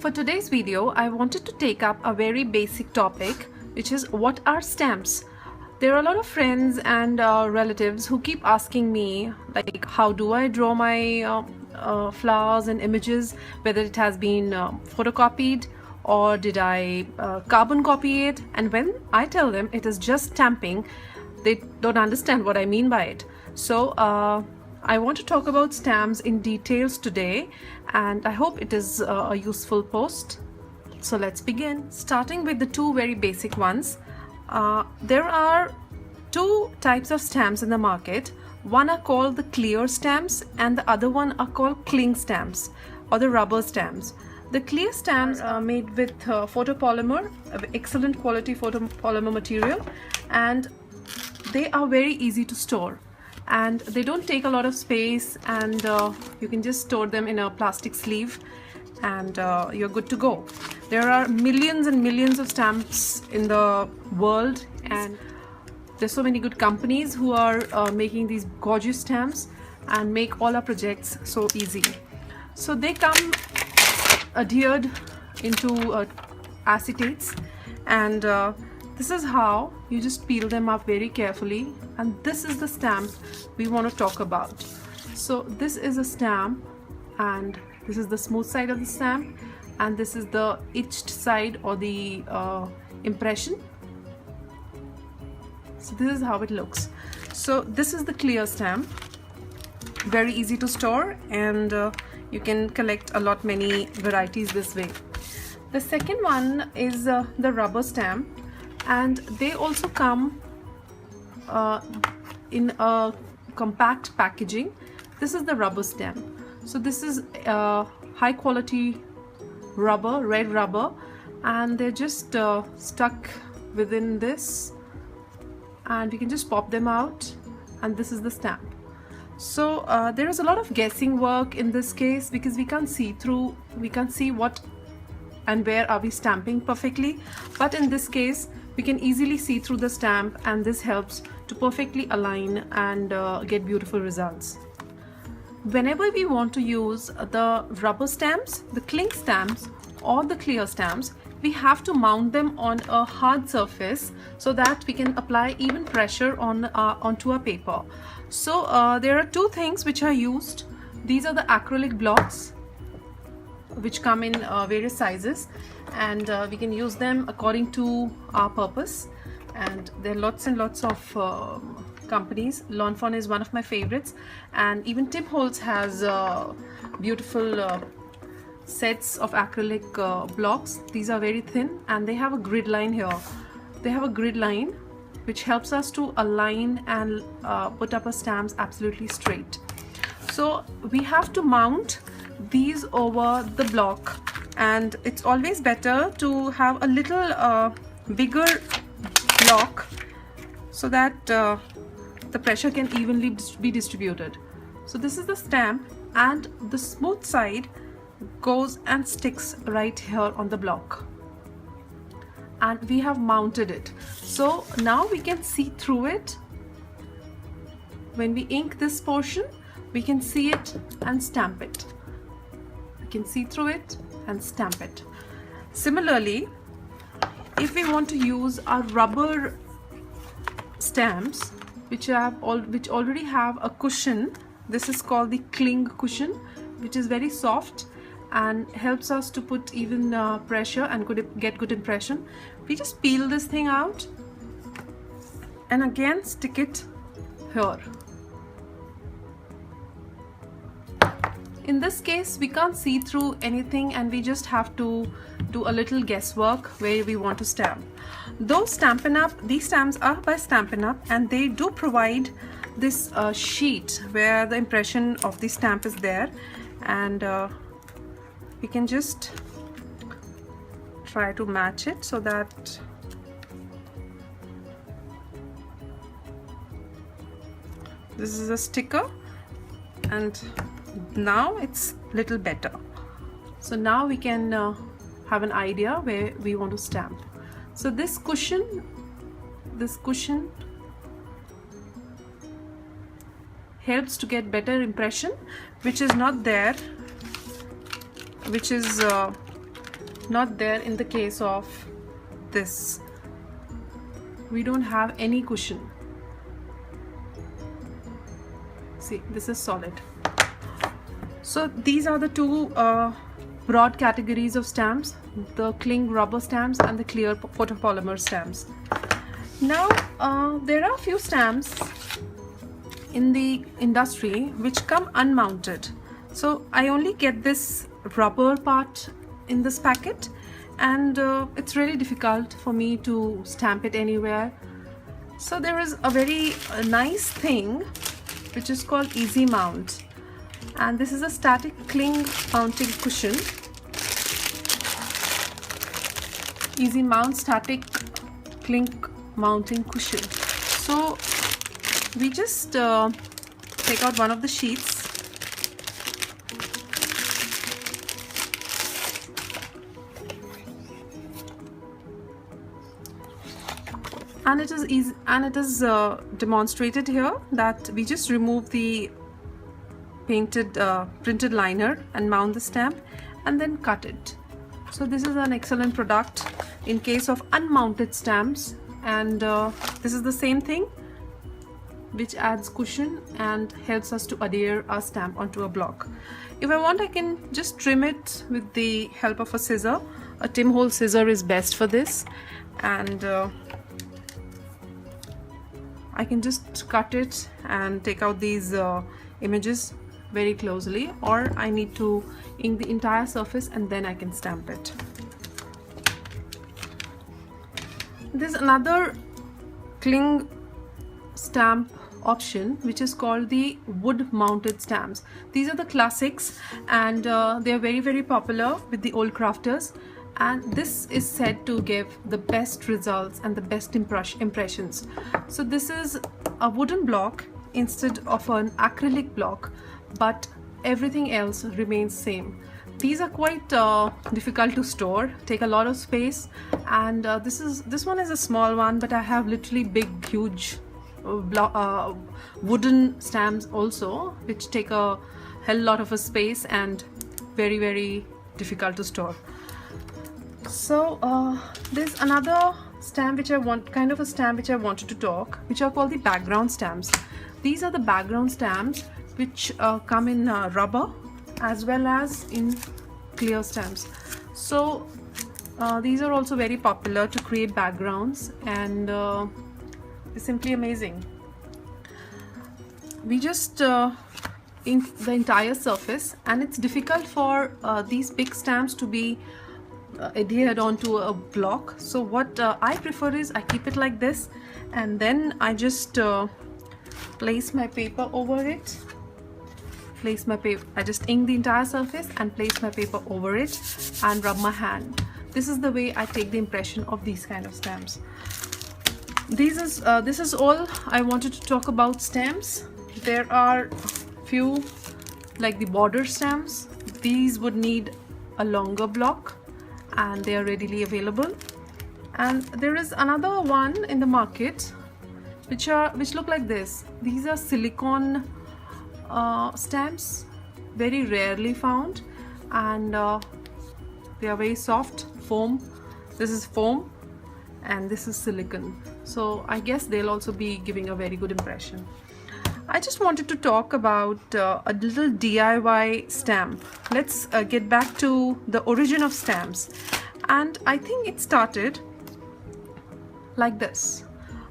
For today's video, I wanted to take up a very basic topic, which is what are stamps? There are a lot of friends and relatives who keep asking me, like, how do I draw my flowers and images, whether it has been photocopied or did I carbon copy it. And when I tell them it is just stamping, they don't understand what I mean by it. So I want to talk about stamps in details today, and I hope it is a useful post. So let's begin. Starting with the two very basic ones. There are two types of stamps in the market. One are called the clear stamps and the other one are called cling stamps or the rubber stamps. The clear stamps are made with photopolymer, excellent quality photopolymer material, and they are very easy to store. And they don't take a lot of space, and you can just store them in a plastic sleeve and you're good to go. There are millions and millions of stamps in the world, and there's so many good companies who are making these gorgeous stamps and make all our projects so easy. So they come adhered into acetates, and this is how you just peel them up very carefully, and this is the stamp we want to talk about. So this is a stamp, and this is the smooth side of the stamp, and this is the etched side or the impression. So this is how it looks. So this is the clear stamp, very easy to store, and you can collect many varieties this way. The second one is the rubber stamp, and they also come in a compact packaging. This is the rubber stamp. So this is high quality rubber, red rubber, and they're just stuck within this, and we can just pop them out, and this is the stamp. So there is a lot of guessing work in this case because we can't see through, we can't see what and where are we stamping perfectly, but in this case we can easily see through the stamp, and this helps to perfectly align and get beautiful results. Whenever we want to use the rubber stamps, the cling stamps or the clear stamps, we have to mount them on a hard surface so that we can apply even pressure onto a paper. So there are two things which are used. These are the acrylic blocks which come in various sizes, and we can use them according to our purpose, and there are lots and lots of companies. Lawn Fawn is one of my favorites, and even Tim Holtz has beautiful sets of acrylic blocks. These are very thin, and they have a grid line here. They have a grid line which helps us to align and put up our stamps absolutely straight. So we have to mount these over the block, and it's always better to have a little bigger block so that the pressure can evenly be distributed. So this is the stamp, and the smooth side goes and sticks right here on the block, and we have mounted it. So now we can see through it. When we ink this portion, we can see it and stamp it. We can see through it and stamp it. Similarly, if we want to use our rubber stamps which already have a cushion, this is called the cling cushion, which is very soft and helps us to put even pressure and get good impression. We just peel this thing out and again stick it here. In this case, we can't see through anything, and we just have to do a little guesswork where we want to stamp. Though Stampin' Up, these stamps are by Stampin' Up, and they do provide this sheet where the impression of the stamp is there, and we can just try to match it so that this is a sticker, and now it's little better. So now we can have an idea where we want to stamp. So this cushion helps to get better impression, which is not there, which is not there in the case of this. We don't have any cushion. See, this is solid. So these are the two broad categories of stamps: the cling rubber stamps and the clear photopolymer stamps. Now there are a few stamps in the industry which come unmounted. So I only get this rubber part in this packet, and it's really difficult for me to stamp it anywhere. So there is a very nice thing which is called Easy Mount, and this is a static cling mounting cushion. Easy Mount static cling mounting cushion. So we just take out one of the sheets. And it is easy, and it is demonstrated here that we just remove the printed liner and mount the stamp and then cut it. So this is an excellent product in case of unmounted stamps, and this is the same thing which adds cushion and helps us to adhere our stamp onto a block. If I want, I can just trim it with the help of a scissor. A Tim hole scissor is best for this, and I can just cut it and take out these images very closely, or I need to ink the entire surface and then I can stamp it. There's another cling stamp option which is called the wood mounted stamps. These are the classics, and they are very popular with the old crafters, and this is said to give the best results and the best impressions. So this is a wooden block instead of an acrylic block, but everything else remains same. These are quite difficult to store, take a lot of space, and this one is a small one, but I have literally big huge wooden stamps also, which take a hell lot of a space and very difficult to store. So there's another stamp which I wanted to talk, which are called the background stamps. These are the background stamps which come in rubber as well as in clear stamps. So these are also very popular to create backgrounds, and it's simply amazing. We just ink the entire surface, and it's difficult for these big stamps to be adhered onto a block. So what I prefer is I keep it like this, and then I just place my paper over it. I just ink the entire surface and place my paper over it and rub my hand. This is the way I take the impression of these kind of stamps. This is all I wanted to talk about stamps. There are few like the border stamps. These would need a longer block, and they are readily available. And there is another one in the market which look like this. These are silicone stamps, very rarely found, and they are very soft foam. This is foam and this is silicone, so I guess they'll also be giving a very good impression. I just wanted to talk about a little DIY stamp. Let's get back to the origin of stamps, and I think it started like this.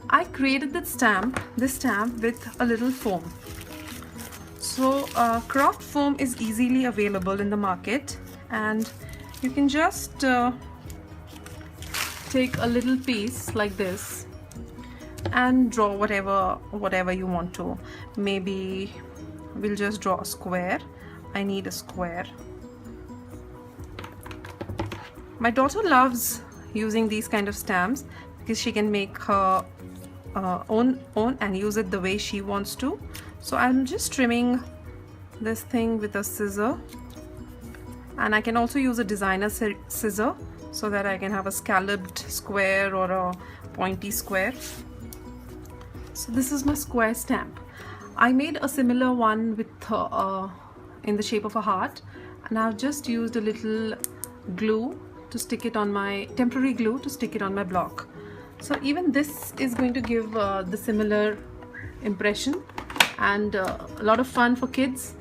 I created this stamp with a little foam. So craft foam is easily available in the market, and you can just take a little piece like this and draw whatever you want to. Maybe we'll just draw a square. I need a square. My daughter loves using these kind of stamps because she can make her own and use it the way she wants to. So I'm just trimming this thing with a scissor, and I can also use a designer scissor so that I can have a scalloped square or a pointy square. So this is my square stamp. I made a similar one with in the shape of a heart, and I've just used a little glue to stick it on my temporary glue to stick it on my block. So even this is going to give the similar impression, and a lot of fun for kids,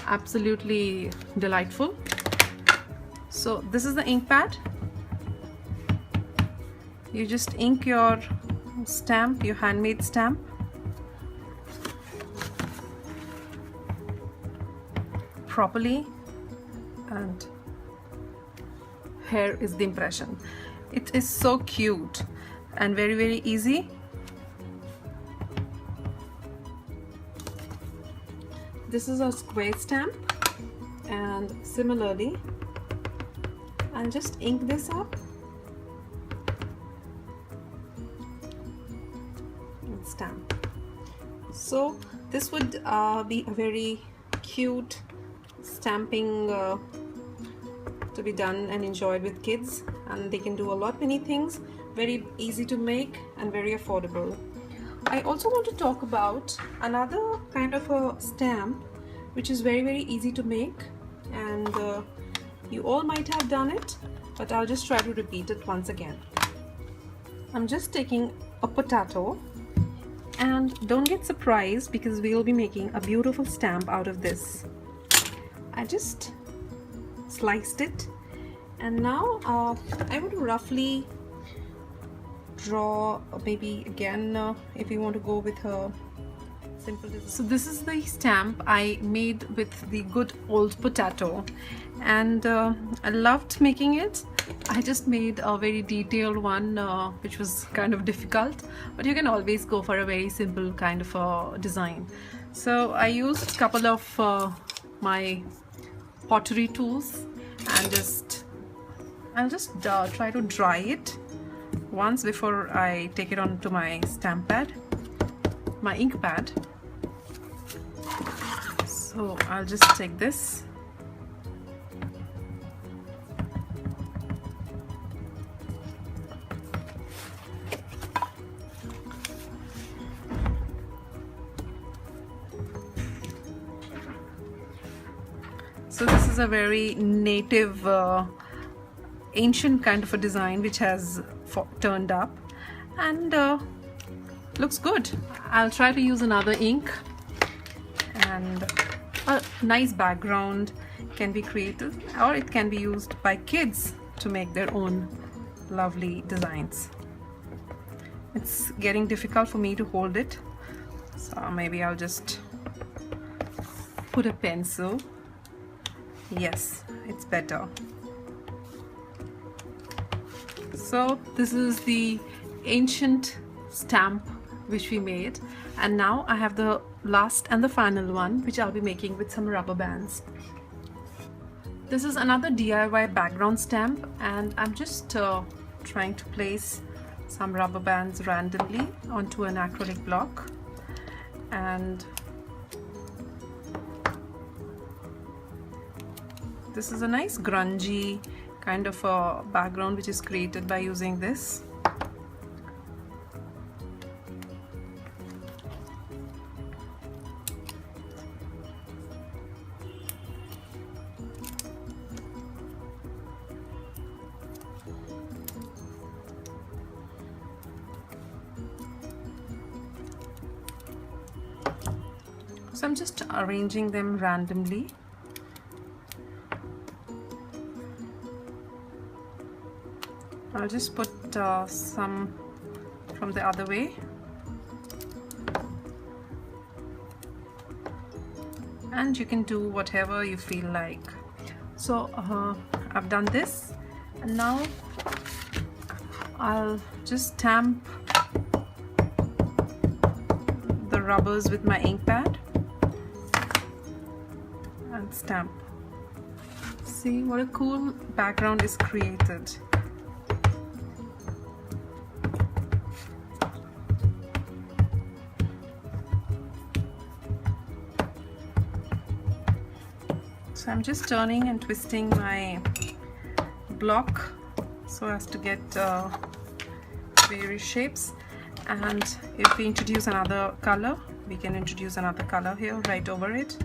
absolutely delightful. So this is the ink pad. You just ink your stamp, your handmade stamp. Properly, and here is the impression. It is so cute and very, very easy. This is a square stamp, and similarly I'll just ink this up and stamp. So this would be a very cute stamping to be done and enjoyed with kids, and they can do a lot many things, very easy to make and very affordable. I also want to talk about another kind of a stamp which is very, very easy to make, and you all might have done it, but I'll just try to repeat it once again. I'm just taking a potato, and don't get surprised because we'll be making a beautiful stamp out of this. I just sliced it, and now I want to roughly draw, maybe again if you want to go with a simple design. So this is the stamp I made with the good old potato, and I loved making it. I just made a very detailed one which was kind of difficult, but you can always go for a very simple kind of a design. So I used a couple of my pottery tools, and I'll just try to dry it once before I take it onto my stamp pad, my ink pad. So I'll just take this. So this is a very native, ancient kind of a design which has turned up, and looks good. I'll try to use another ink, and a nice background can be created, or it can be used by kids to make their own lovely designs. It's getting difficult for me to hold it, so maybe I'll just put a pencil. Yes, it's better. So this is the ancient stamp which we made, and now I have the last and the final one which I'll be making with some rubber bands. This is another DIY background stamp, and I'm just trying to place some rubber bands randomly onto an acrylic block, and this is a nice grungy kind of a background which is created by using this. So I'm just arranging them randomly. I'll just put some from the other way. And you can do whatever you feel like. So I've done this, and now I'll just stamp the rubbers with my ink pad and stamp. See what a cool background is created. So I'm just turning and twisting my block so as to get various shapes, and if we introduce another color, we can introduce another color here right over it,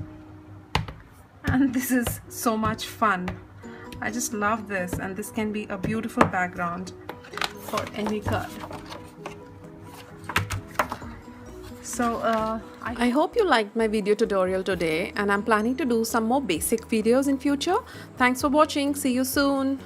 and this is so much fun. I just love this, and this can be a beautiful background for any card. So I hope you liked my video tutorial today, and I'm planning to do some more basic videos in future. Thanks for watching. See you soon.